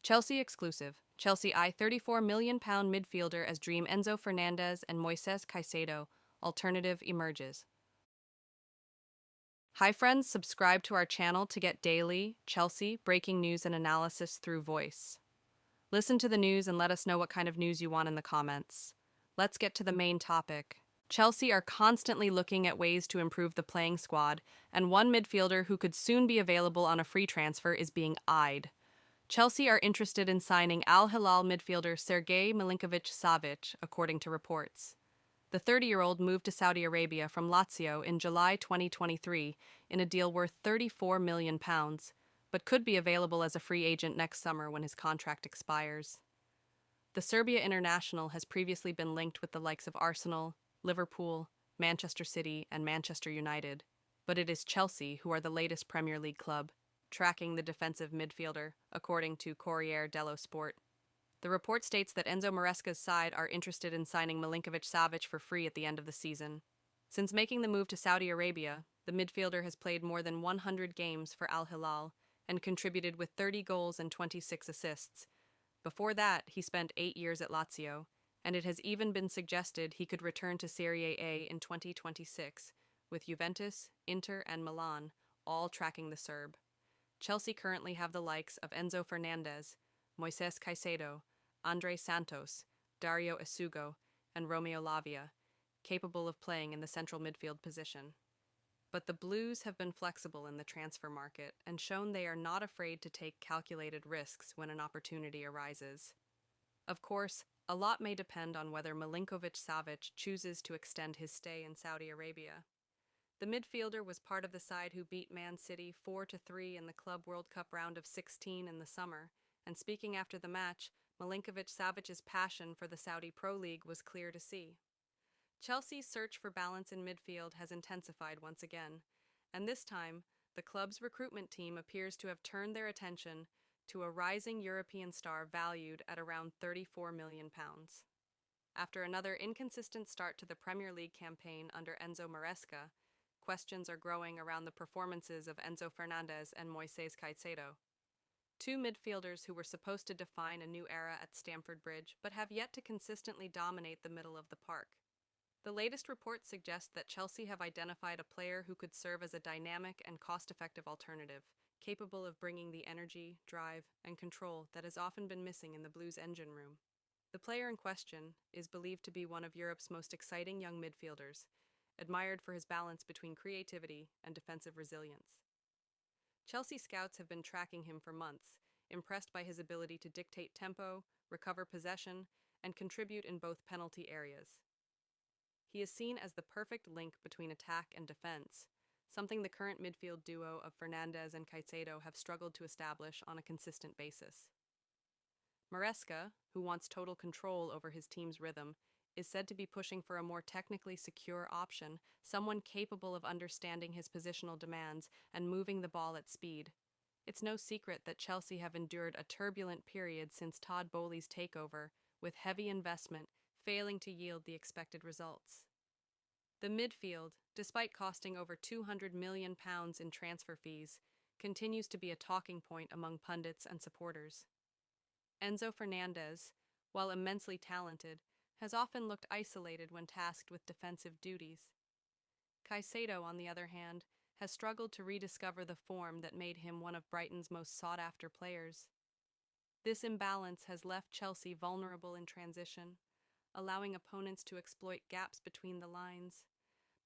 Chelsea exclusive. Chelsea eye £34 million midfielder as dream Enzo Fernandez and Moises Caicedo. Alternative emerges. Hi friends, subscribe to our channel to get daily Chelsea breaking news and analysis through voice. Listen to the news and let us know what kind of news you want in the comments. Let's get to the main topic. Chelsea are constantly looking at ways to improve the playing squad, and one midfielder who could soon be available on a free transfer is being eyed. Chelsea are interested in signing Al Hilal midfielder Sergej Milinkovic-Savic, according to reports. The 30-year-old moved to Saudi Arabia from Lazio in July 2023 in a deal worth £34 million, but could be available as a free agent next summer when his contract expires. The Serbia international has previously been linked with the likes of Arsenal, Liverpool, Manchester City, and Manchester United, but it is Chelsea who are the latest Premier League club, tracking the defensive midfielder, according to Corriere dello Sport. The report states that Enzo Maresca's side are interested in signing Milinkovic-Savic for free at the end of the season. Since making the move to Saudi Arabia, the midfielder has played more than 100 games for Al Hilal and contributed with 30 goals and 26 assists. Before that, he spent 8 years at Lazio, and it has even been suggested he could return to Serie A in 2026, with Juventus, Inter, and Milan all tracking the Serb. Chelsea currently have the likes of Enzo Fernandez, Moises Caicedo, Andre Santos, Dario Esugo, and Romeo Lavia, capable of playing in the central midfield position. But the Blues have been flexible in the transfer market and shown they are not afraid to take calculated risks when an opportunity arises. Of course, a lot may depend on whether Milinkovic-Savic chooses to extend his stay in Saudi Arabia. The midfielder was part of the side who beat Man City 4-3 in the Club World Cup round of 16 in the summer, and speaking after the match, Milinkovic-Savic's passion for the Saudi Pro League was clear to see. Chelsea's search for balance in midfield has intensified once again, and this time, the club's recruitment team appears to have turned their attention to a rising European star valued at around £34 million. After another inconsistent start to the Premier League campaign under Enzo Maresca, questions are growing around the performances of Enzo Fernandez and Moises Caicedo, two midfielders who were supposed to define a new era at Stamford Bridge but have yet to consistently dominate the middle of the park. The latest reports suggest that Chelsea have identified a player who could serve as a dynamic and cost-effective alternative, capable of bringing the energy, drive, and control that has often been missing in the Blues' engine room. The player in question is believed to be one of Europe's most exciting young midfielders, admired for his balance between creativity and defensive resilience. Chelsea scouts have been tracking him for months, impressed by his ability to dictate tempo, recover possession, and contribute in both penalty areas. He is seen as the perfect link between attack and defense, something the current midfield duo of Fernandez and Caicedo have struggled to establish on a consistent basis. Maresca, who wants total control over his team's rhythm, is said to be pushing for a more technically secure option, someone capable of understanding his positional demands and moving the ball at speed. It's no secret that Chelsea have endured a turbulent period since Todd Boehly's takeover, with heavy investment failing to yield the expected results. The midfield, despite costing over £200 million in transfer fees, continues to be a talking point among pundits and supporters. Enzo Fernandez, while immensely talented, has often looked isolated when tasked with defensive duties. Caicedo, on the other hand, has struggled to rediscover the form that made him one of Brighton's most sought-after players. This imbalance has left Chelsea vulnerable in transition, allowing opponents to exploit gaps between the lines.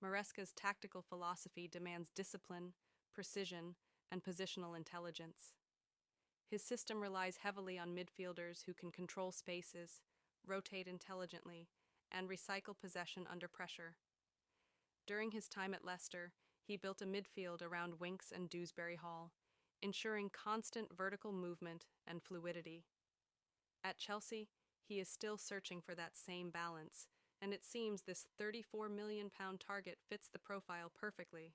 Maresca's tactical philosophy demands discipline, precision, and positional intelligence. His system relies heavily on midfielders who can control spaces, rotate intelligently, and recycle possession under pressure. During his time at Leicester, he built a midfield around Winks and Dewsbury Hall, ensuring constant vertical movement and fluidity. At Chelsea, he is still searching for that same balance, and it seems this £34 million target fits the profile perfectly.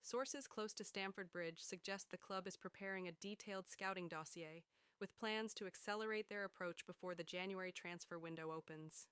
Sources close to Stamford Bridge suggest the club is preparing a detailed scouting dossier, with plans to accelerate their approach before the January transfer window opens.